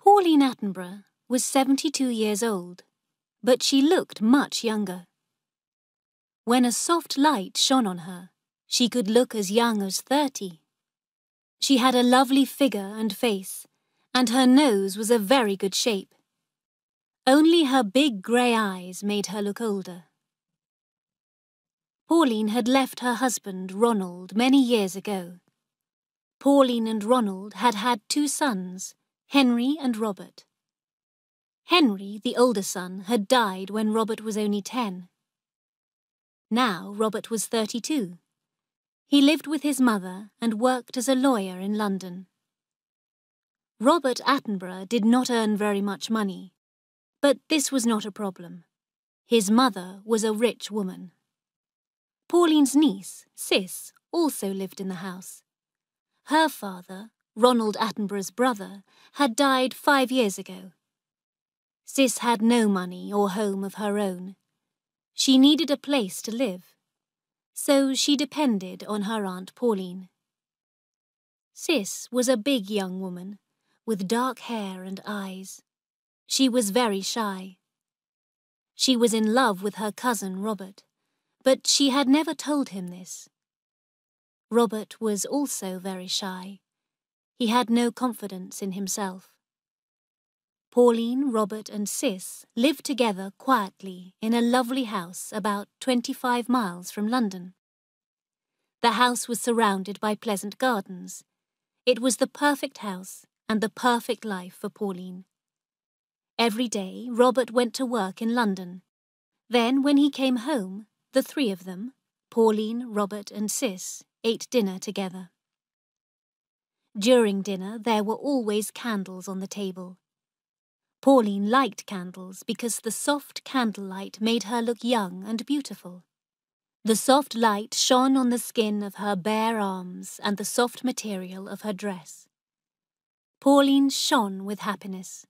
Pauline Attenborough was 72 years old, but she looked much younger. When a soft light shone on her, she could look as young as 30. She had a lovely figure and face, and her nose was a very good shape. Only her big grey eyes made her look older. Pauline had left her husband, Ronald, many years ago. Pauline and Ronald had had 2 sons, Henry and Robert. Henry, the older son, had died when Robert was only 10. Now Robert was 32. He lived with his mother and worked as a lawyer in London. Robert Attenborough did not earn very much money, but this was not a problem. His mother was a rich woman. Pauline's niece, Cis, also lived in the house. Her father, Ronald Attenborough's brother, had died 5 years ago. Cis had no money or home of her own. She needed a place to live, so she depended on her Aunt Pauline. Cis was a big young woman, with dark hair and eyes. She was very shy. She was in love with her cousin Robert, but she had never told him this. Robert was also very shy. He had no confidence in himself. Pauline, Robert and Cis lived together quietly in a lovely house about 25 miles from London. The house was surrounded by pleasant gardens. It was the perfect house and the perfect life for Pauline. Every day, Robert went to work in London. Then, when he came home, the 3 of them, Pauline, Robert and Cis, ate dinner together. During dinner, there were always candles on the table. Pauline liked candles because the soft candlelight made her look young and beautiful. The soft light shone on the skin of her bare arms and the soft material of her dress. Pauline shone with happiness.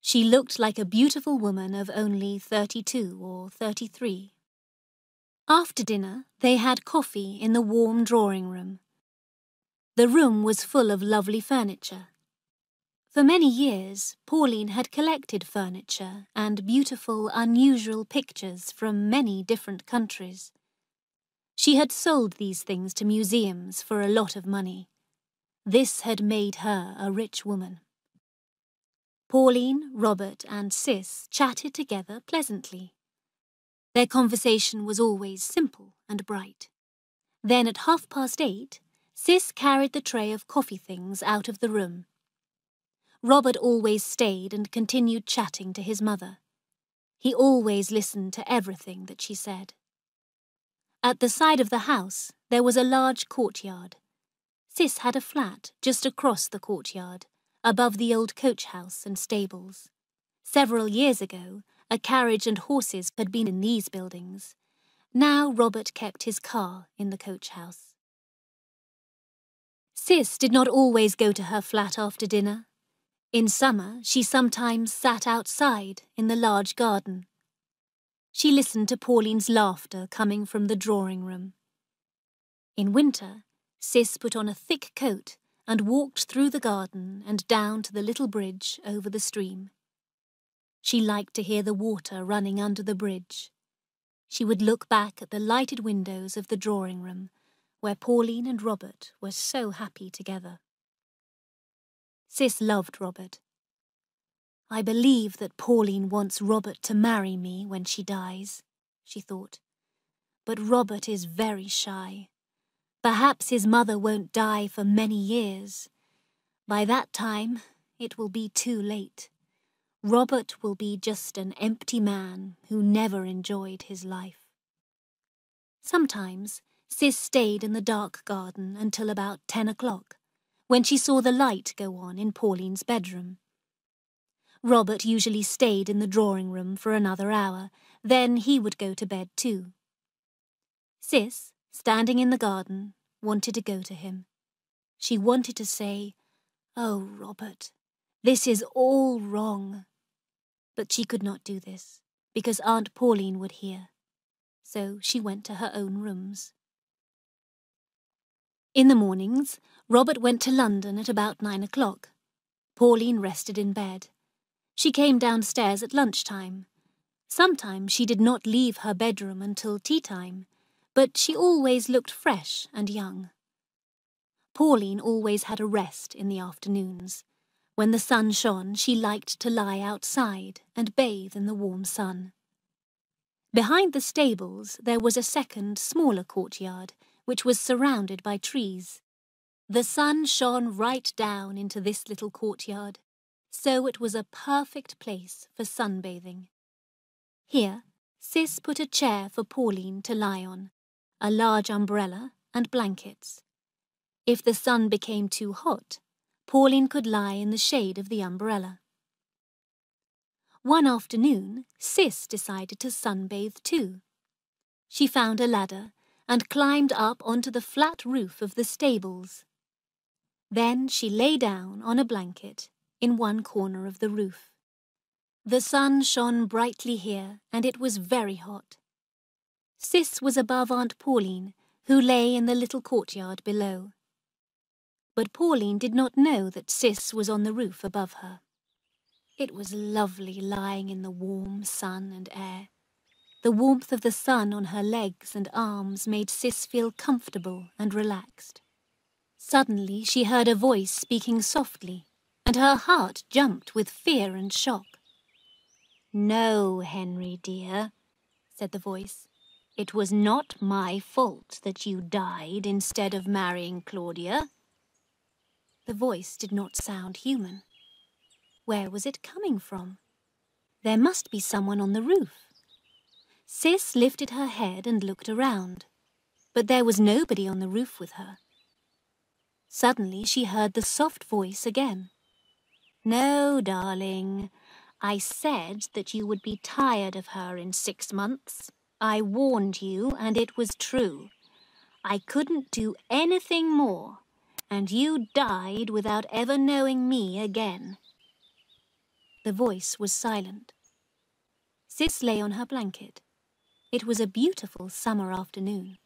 She looked like a beautiful woman of only 32 or 33. After dinner, they had coffee in the warm drawing room. The room was full of lovely furniture. For many years, Pauline had collected furniture and beautiful, unusual pictures from many different countries. She had sold these things to museums for a lot of money. This had made her a rich woman. Pauline, Robert and Cis chatted together pleasantly. Their conversation was always simple and bright. Then at 8:30, Cis carried the tray of coffee things out of the room. Robert always stayed and continued chatting to his mother. He always listened to everything that she said. At the side of the house, there was a large courtyard. Cis had a flat just across the courtyard, above the old coach house and stables. Several years ago, a carriage and horses had been in these buildings. Now Robert kept his car in the coach house. Cis did not always go to her flat after dinner. In summer, she sometimes sat outside in the large garden. She listened to Pauline's laughter coming from the drawing room. In winter, Cis put on a thick coat and walked through the garden and down to the little bridge over the stream. She liked to hear the water running under the bridge. She would look back at the lighted windows of the drawing room, where Pauline and Robert were so happy together. Cis loved Robert. "I believe that Pauline wants Robert to marry me when she dies," she thought. "But Robert is very shy. Perhaps his mother won't die for many years. By that time, it will be too late. Robert will be just an empty man who never enjoyed his life." Sometimes, Cis stayed in the dark garden until about 10 o'clock, when she saw the light go on in Pauline's bedroom. Robert usually stayed in the drawing room for another hour, then he would go to bed too. Cis, standing in the garden, wanted to go to him. She wanted to say, "Oh, Robert, this is all wrong." But she could not do this, because Aunt Pauline would hear. So she went to her own rooms. In the mornings, Robert went to London at about 9 o'clock. Pauline rested in bed. She came downstairs at lunchtime. Sometimes she did not leave her bedroom until tea time, but she always looked fresh and young. Pauline always had a rest in the afternoons. When the sun shone, she liked to lie outside and bathe in the warm sun. Behind the stables there was a second, smaller courtyard, which was surrounded by trees. The sun shone right down into this little courtyard, so it was a perfect place for sunbathing. Here, Sis put a chair for Pauline to lie on, a large umbrella and blankets. If the sun became too hot, Pauline could lie in the shade of the umbrella. One afternoon, Sis decided to sunbathe too. She found a ladder and climbed up onto the flat roof of the stables. Then she lay down on a blanket in one corner of the roof. The sun shone brightly here, and it was very hot. Sis was above Aunt Pauline, who lay in the little courtyard below. But Pauline did not know that Sis was on the roof above her. It was lovely lying in the warm sun and air. The warmth of the sun on her legs and arms made Sis feel comfortable and relaxed. Suddenly she heard a voice speaking softly, and her heart jumped with fear and shock. "No, Henry dear," said the voice. "It was not my fault that you died instead of marrying Claudia." The voice did not sound human. Where was it coming from? There must be someone on the roof. Sis lifted her head and looked around, but there was nobody on the roof with her. Suddenly she heard the soft voice again. "No, darling. I said that you would be tired of her in 6 months. I warned you, and it was true. I couldn't do anything more, and you died without ever knowing me again." The voice was silent. Sis lay on her blanket. It was a beautiful summer afternoon.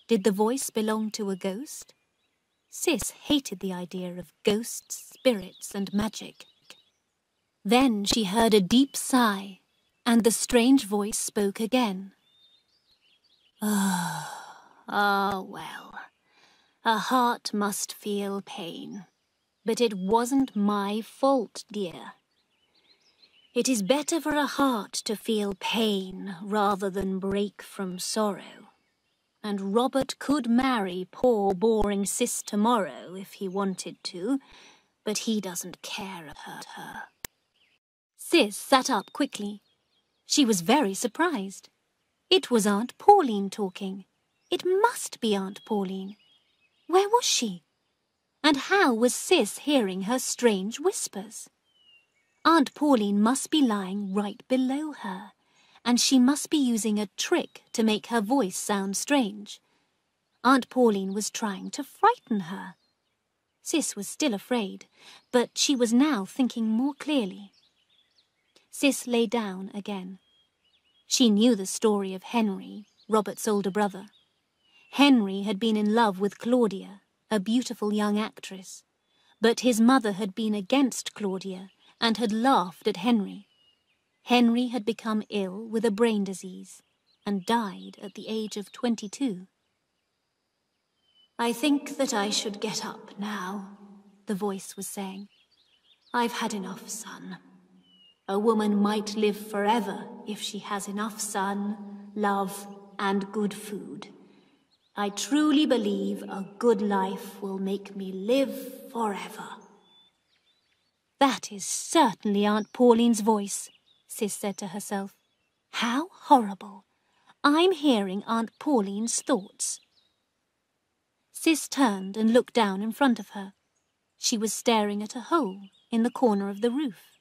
Did the voice belong to a ghost? Sis hated the idea of ghosts, spirits, and magic. Then she heard a deep sigh, and the strange voice spoke again. Well, a heart must feel pain, but it wasn't my fault, dear. It is better for a heart to feel pain rather than break from sorrow. And Robert could marry poor, boring Sis tomorrow if he wanted to, but he doesn't care about her. Sis sat up quickly. She was very surprised. It was Aunt Pauline talking. It must be Aunt Pauline. Where was she? And how was Sis hearing her strange whispers? Aunt Pauline must be lying right below her, and she must be using a trick to make her voice sound strange. Aunt Pauline was trying to frighten her. Sis was still afraid, but she was now thinking more clearly. Sis lay down again. She knew the story of Henry, Robert's older brother. Henry had been in love with Claudia, a beautiful young actress, but his mother had been against Claudia and had laughed at Henry. Henry had become ill with a brain disease and died at the age of 22. "I think that I should get up now," the voice was saying. "I've had enough sun. A woman might live forever if she has enough sun, love, and good food. I truly believe a good life will make me live forever." "That is certainly Aunt Pauline's voice," Sis said to herself. "How horrible! I'm hearing Aunt Pauline's thoughts." Sis turned and looked down in front of her. She was staring at a hole in the corner of the roof.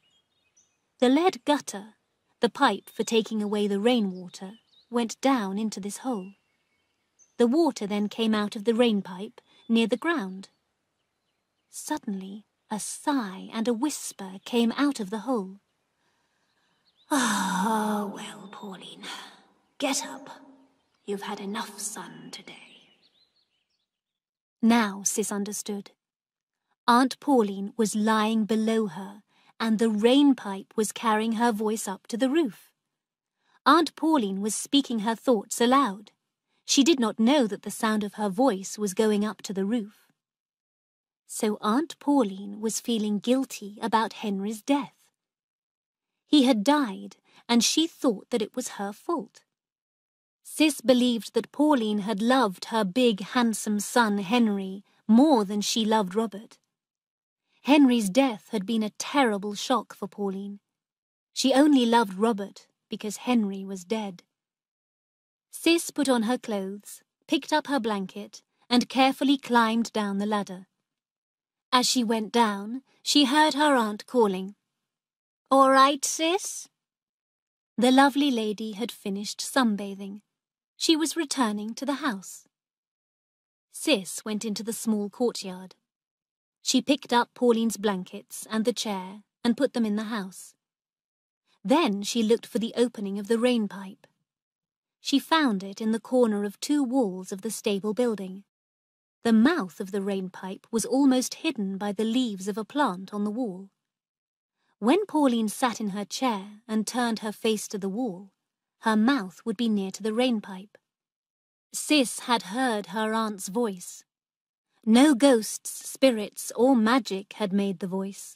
The lead gutter, the pipe for taking away the rainwater, went down into this hole. The water then came out of the rainpipe near the ground. Suddenly, a sigh and a whisper came out of the hole. "Ah, well, Pauline, get up. You've had enough sun today." Now Sis understood. Aunt Pauline was lying below her, and the rain pipe was carrying her voice up to the roof. Aunt Pauline was speaking her thoughts aloud. She did not know that the sound of her voice was going up to the roof. So Aunt Pauline was feeling guilty about Henry's death. He had died, and she thought that it was her fault. Sis believed that Pauline had loved her big, handsome son, Henry, more than she loved Robert. Henry's death had been a terrible shock for Pauline. She only loved Robert because Henry was dead. Sis put on her clothes, picked up her blanket, and carefully climbed down the ladder. As she went down, she heard her aunt calling, "All right, Sis?" The lovely lady had finished sunbathing. She was returning to the house. Sis went into the small courtyard. She picked up Pauline's blankets and the chair and put them in the house. Then she looked for the opening of the rain pipe. She found it in the corner of 2 walls of the stable building. The mouth of the rain pipe was almost hidden by the leaves of a plant on the wall. When Pauline sat in her chair and turned her face to the wall, her mouth would be near to the rain pipe. Sis had heard her aunt's voice. No ghosts, spirits, or magic had made the voice.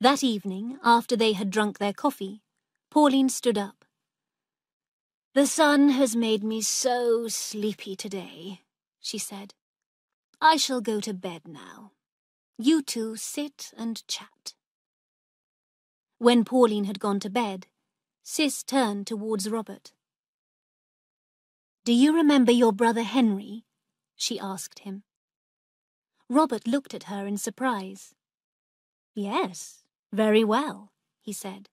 That evening, after they had drunk their coffee, Pauline stood up. "The sun has made me so sleepy today," she said. "I shall go to bed now. You two sit and chat." When Pauline had gone to bed, Sis turned towards Robert. "Do you remember your brother Henry?" she asked him. Robert looked at her in surprise. "Yes, very well," he said.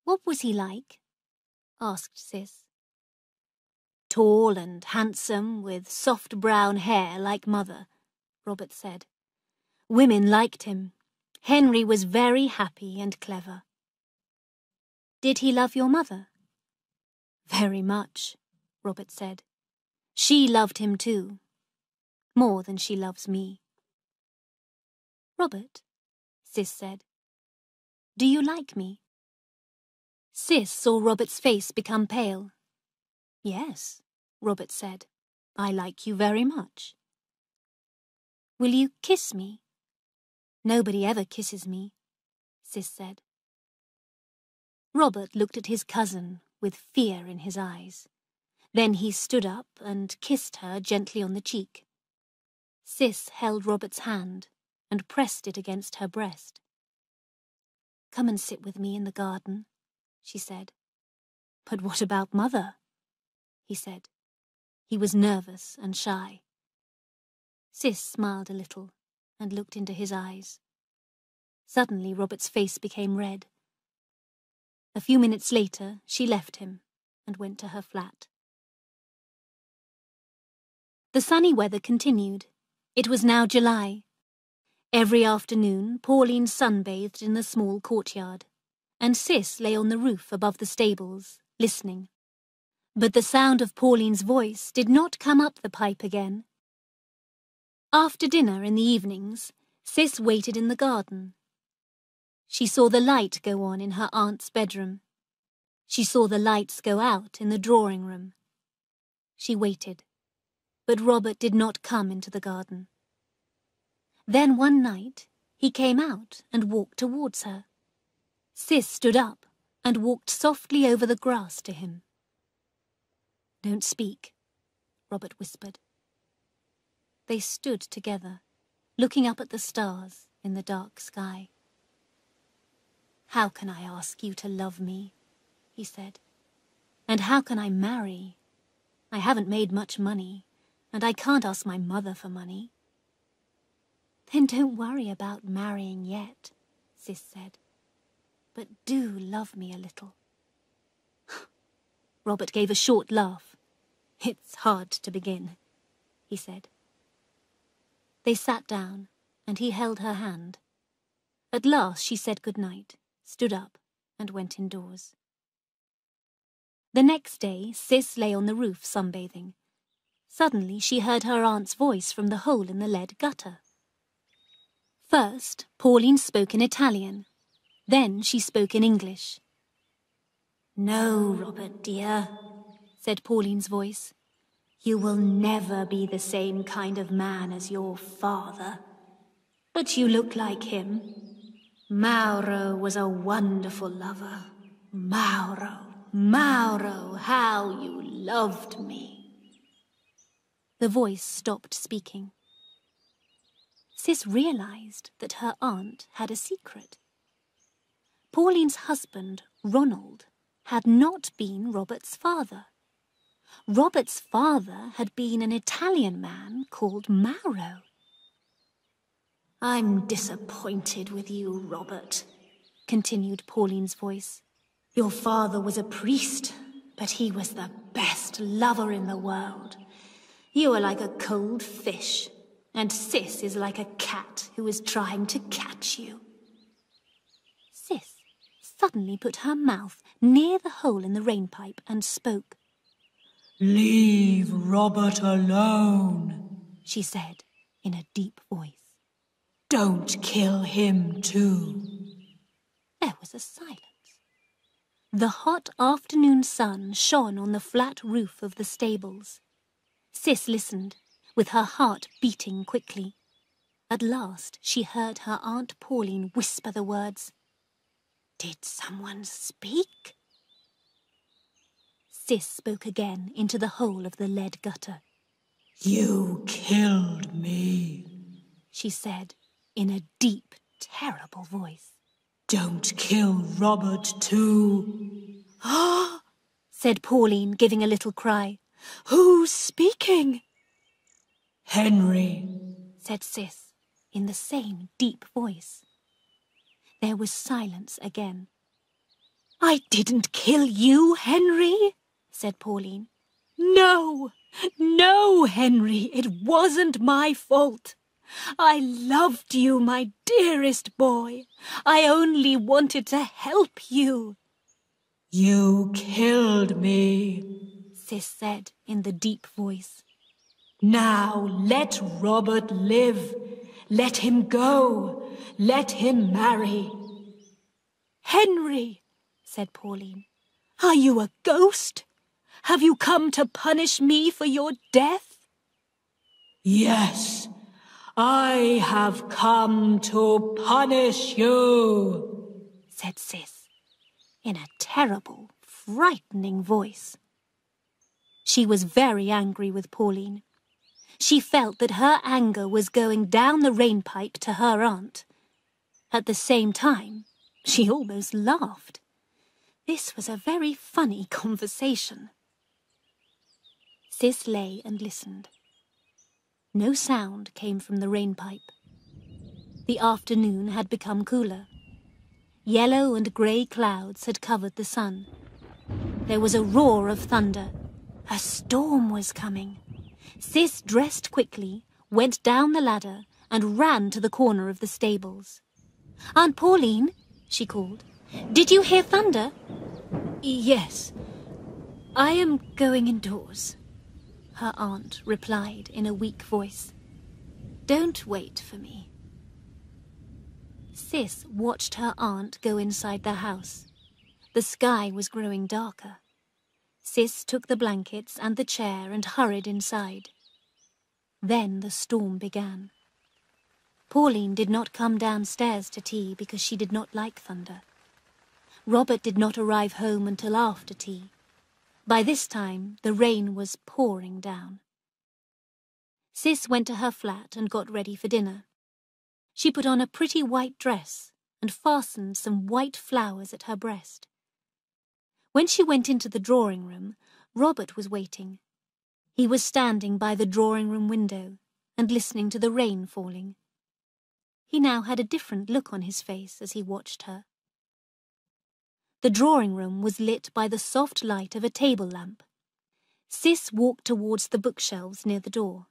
"What was he like?" asked Sis. "Tall and handsome, with soft brown hair like Mother," Robert said. "Women liked him. Henry was very happy and clever." "Did he love your mother?" "Very much," Robert said. "She loved him too, more than she loves me." "Robert," Sis said, "do you like me?" Sis saw Robert's face become pale. "Yes," Robert said, "I like you very much." "Will you kiss me?" "Nobody ever kisses me," Sis said. Robert looked at his cousin with fear in his eyes. Then he stood up and kissed her gently on the cheek. Sis held Robert's hand and pressed it against her breast. "Come and sit with me in the garden," she said. "But what about Mother?" he said. He was nervous and shy. Sis smiled a little and looked into his eyes. Suddenly Robert's face became red. A few minutes later, she left him and went to her flat. The sunny weather continued. It was now July. Every afternoon, Pauline sunbathed in the small courtyard, and Sis lay on the roof above the stables, listening. But the sound of Pauline's voice did not come up the pipe again. After dinner in the evenings, Sis waited in the garden. She saw the light go on in her aunt's bedroom. She saw the lights go out in the drawing room. She waited, but Robert did not come into the garden. Then one night, he came out and walked towards her. Sis stood up and walked softly over the grass to him. "Don't speak," Robert whispered. They stood together, looking up at the stars in the dark sky. "How can I ask you to love me?" he said. "And how can I marry? I haven't made much money, and I can't ask my mother for money." "Then don't worry about marrying yet," Sis said. "But do love me a little." Robert gave a short laugh. "It's hard to begin," he said. They sat down, and he held her hand. At last she said good night, stood up, and went indoors. The next day, Sis lay on the roof sunbathing. Suddenly she heard her aunt's voice from the hole in the lead gutter. First, Pauline spoke in Italian. Then she spoke in English. "No, Robert, dear," said Pauline's voice. "You will never be the same kind of man as your father. But you look like him. Mauro was a wonderful lover. Mauro, Mauro, how you loved me." The voice stopped speaking. Cis realized that her aunt had a secret. Pauline's husband, Ronald, had not been Robert's father. Robert's father had been an Italian man called Mauro. "I'm disappointed with you, Robert," continued Pauline's voice. "Your father was a priest, but he was the best lover in the world. You are like a cold fish, and Cis is like a cat who is trying to catch you." Cis suddenly put her mouth near the hole in the rainpipe and spoke. "Leave Robert alone," she said in a deep voice. "Don't kill him too." There was a silence. The hot afternoon sun shone on the flat roof of the stables. Cis listened, with her heart beating quickly. At last she heard her Aunt Pauline whisper the words, "Did someone speak?" Cis spoke again into the hole of the lead gutter. "You killed me," she said in a deep, terrible voice. "Don't kill Robert too." "Ah!" said Pauline, giving a little cry. "Who's speaking?" "Henry," said Cis in the same deep voice. There was silence again. "I didn't kill you, Henry," said Pauline. "No, no, Henry, it wasn't my fault. I loved you, my dearest boy. I only wanted to help you." "You killed me," Cis said in the deep voice. "Now let Robert live. Let him go. Let him marry." "Henry," said Pauline, "are you a ghost? Have you come to punish me for your death?" "Yes, I have come to punish you," said Cis, in a terrible, frightening voice. She was very angry with Pauline. She felt that her anger was going down the rainpipe to her aunt. At the same time, she almost laughed. This was a very funny conversation. Cis lay and listened. No sound came from the rainpipe. The afternoon had become cooler. Yellow and grey clouds had covered the sun. There was a roar of thunder. A storm was coming. Cis dressed quickly, went down the ladder, and ran to the corner of the stables. "Aunt Pauline," she called, "did you hear thunder?" "Yes. I am going indoors," her aunt replied in a weak voice. "Don't wait for me." Cis watched her aunt go inside the house. The sky was growing darker. Cis took the blankets and the chair and hurried inside. Then the storm began. Pauline did not come downstairs to tea because she did not like thunder. Robert did not arrive home until after tea. By this time, the rain was pouring down. Cis went to her flat and got ready for dinner. She put on a pretty white dress and fastened some white flowers at her breast. When she went into the drawing room, Robert was waiting. He was standing by the drawing room window and listening to the rain falling. He now had a different look on his face as he watched her. The drawing room was lit by the soft light of a table lamp. Cis walked towards the bookshelves near the door.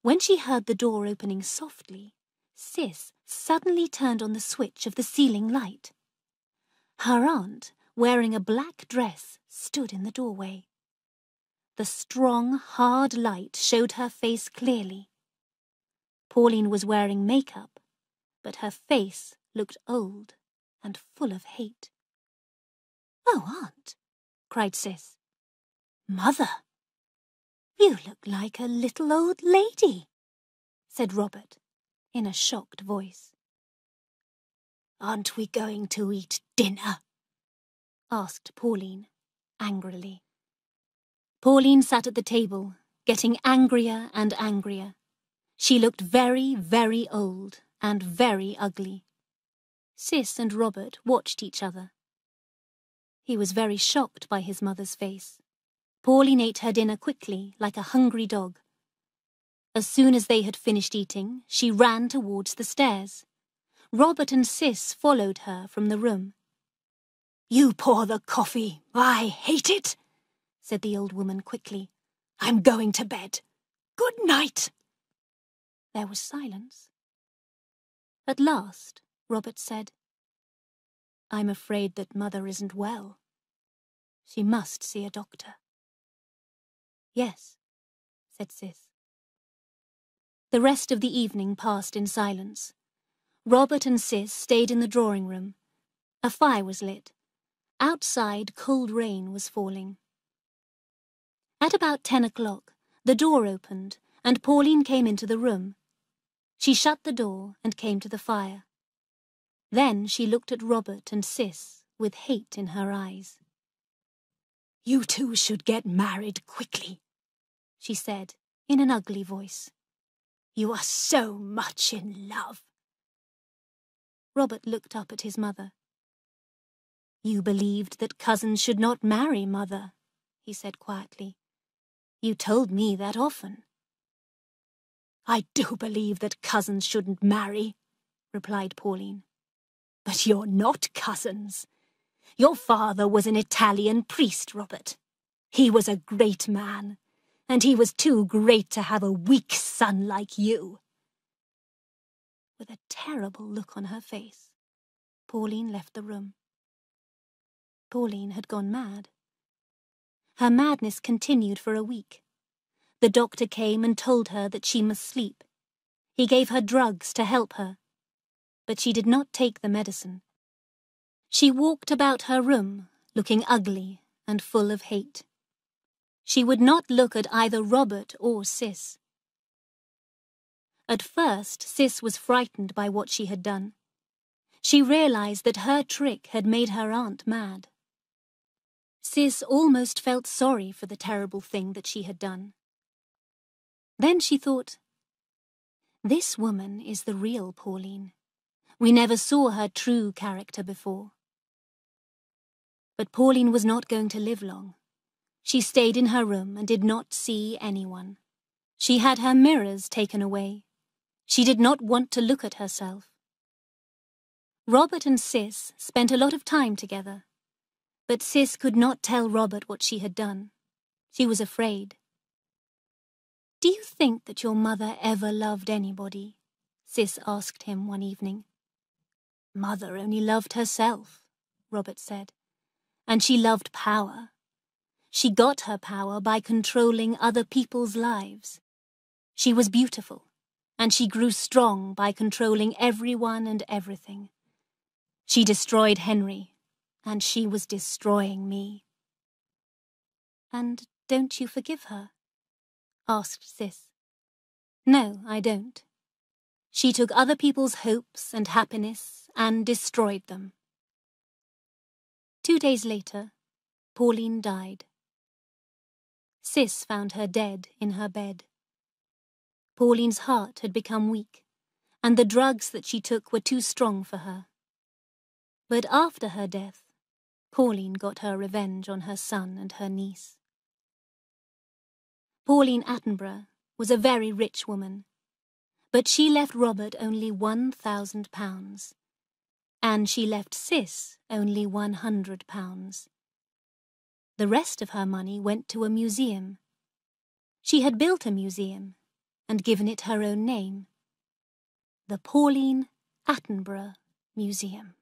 When she heard the door opening softly, Cis suddenly turned on the switch of the ceiling light. Her aunt, wearing a black dress, stood in the doorway. The strong, hard light showed her face clearly. Pauline was wearing makeup but her face looked old and full of hate. "Oh, Aunt," cried Cis. "Mother, you look like a little old lady," said Robert in a shocked voice. "Aren't we going to eat dinner?" asked Pauline angrily. Pauline sat at the table, getting angrier and angrier. She looked very, very old and very ugly. Cis and Robert watched each other. He was very shocked by his mother's face. Pauline ate her dinner quickly, like a hungry dog. As soon as they had finished eating, she ran towards the stairs. Robert and Cis followed her from the room. "You pour the coffee. I hate it," said the old woman quickly. "I'm going to bed. Good night." There was silence. At last, Robert said, "I'm afraid that Mother isn't well. She must see a doctor." "Yes," said Cis. The rest of the evening passed in silence. Robert and Cis stayed in the drawing room. A fire was lit. Outside, cold rain was falling. At about 10 o'clock, the door opened, and Pauline came into the room. She shut the door and came to the fire. Then she looked at Robert and Cis with hate in her eyes. "You two should get married quickly," she said in an ugly voice. "You are so much in love." Robert looked up at his mother. "You believed that cousins should not marry, Mother," he said quietly. "You told me that often." "I do believe that cousins shouldn't marry," replied Pauline. "But you're not cousins. Your father was an Italian priest, Robert. He was a great man, and he was too great to have a weak son like you." With a terrible look on her face, Pauline left the room. Pauline had gone mad. Her madness continued for a week. The doctor came and told her that she must sleep. He gave her drugs to help her, but she did not take the medicine. She walked about her room, looking ugly and full of hate. She would not look at either Robert or Cis. At first, Cis was frightened by what she had done. She realized that her trick had made her aunt mad. Cis almost felt sorry for the terrible thing that she had done. Then she thought, "This woman is the real Pauline. We never saw her true character before." But Pauline was not going to live long. She stayed in her room and did not see anyone. She had her mirrors taken away. She did not want to look at herself. Robert and Cis spent a lot of time together, but Cis could not tell Robert what she had done. She was afraid. "Do you think that your mother ever loved anybody?" Cis asked him one evening. "Mother only loved herself," Robert said, "and she loved power. She got her power by controlling other people's lives. She was beautiful, and she grew strong by controlling everyone and everything. She destroyed Henry, and she was destroying me." "And don't you forgive her?" asked Cis. "No, I don't. She took other people's hopes and happiness and destroyed them." 2 days later, Pauline died. Cis found her dead in her bed. Pauline's heart had become weak, and the drugs that she took were too strong for her. But after her death, Pauline got her revenge on her son and her niece. Pauline Attenborough was a very rich woman, but she left Robert only £1,000, and she left Cis only £100. The rest of her money went to a museum. She had built a museum and given it her own name, the Pauline Attenborough Museum.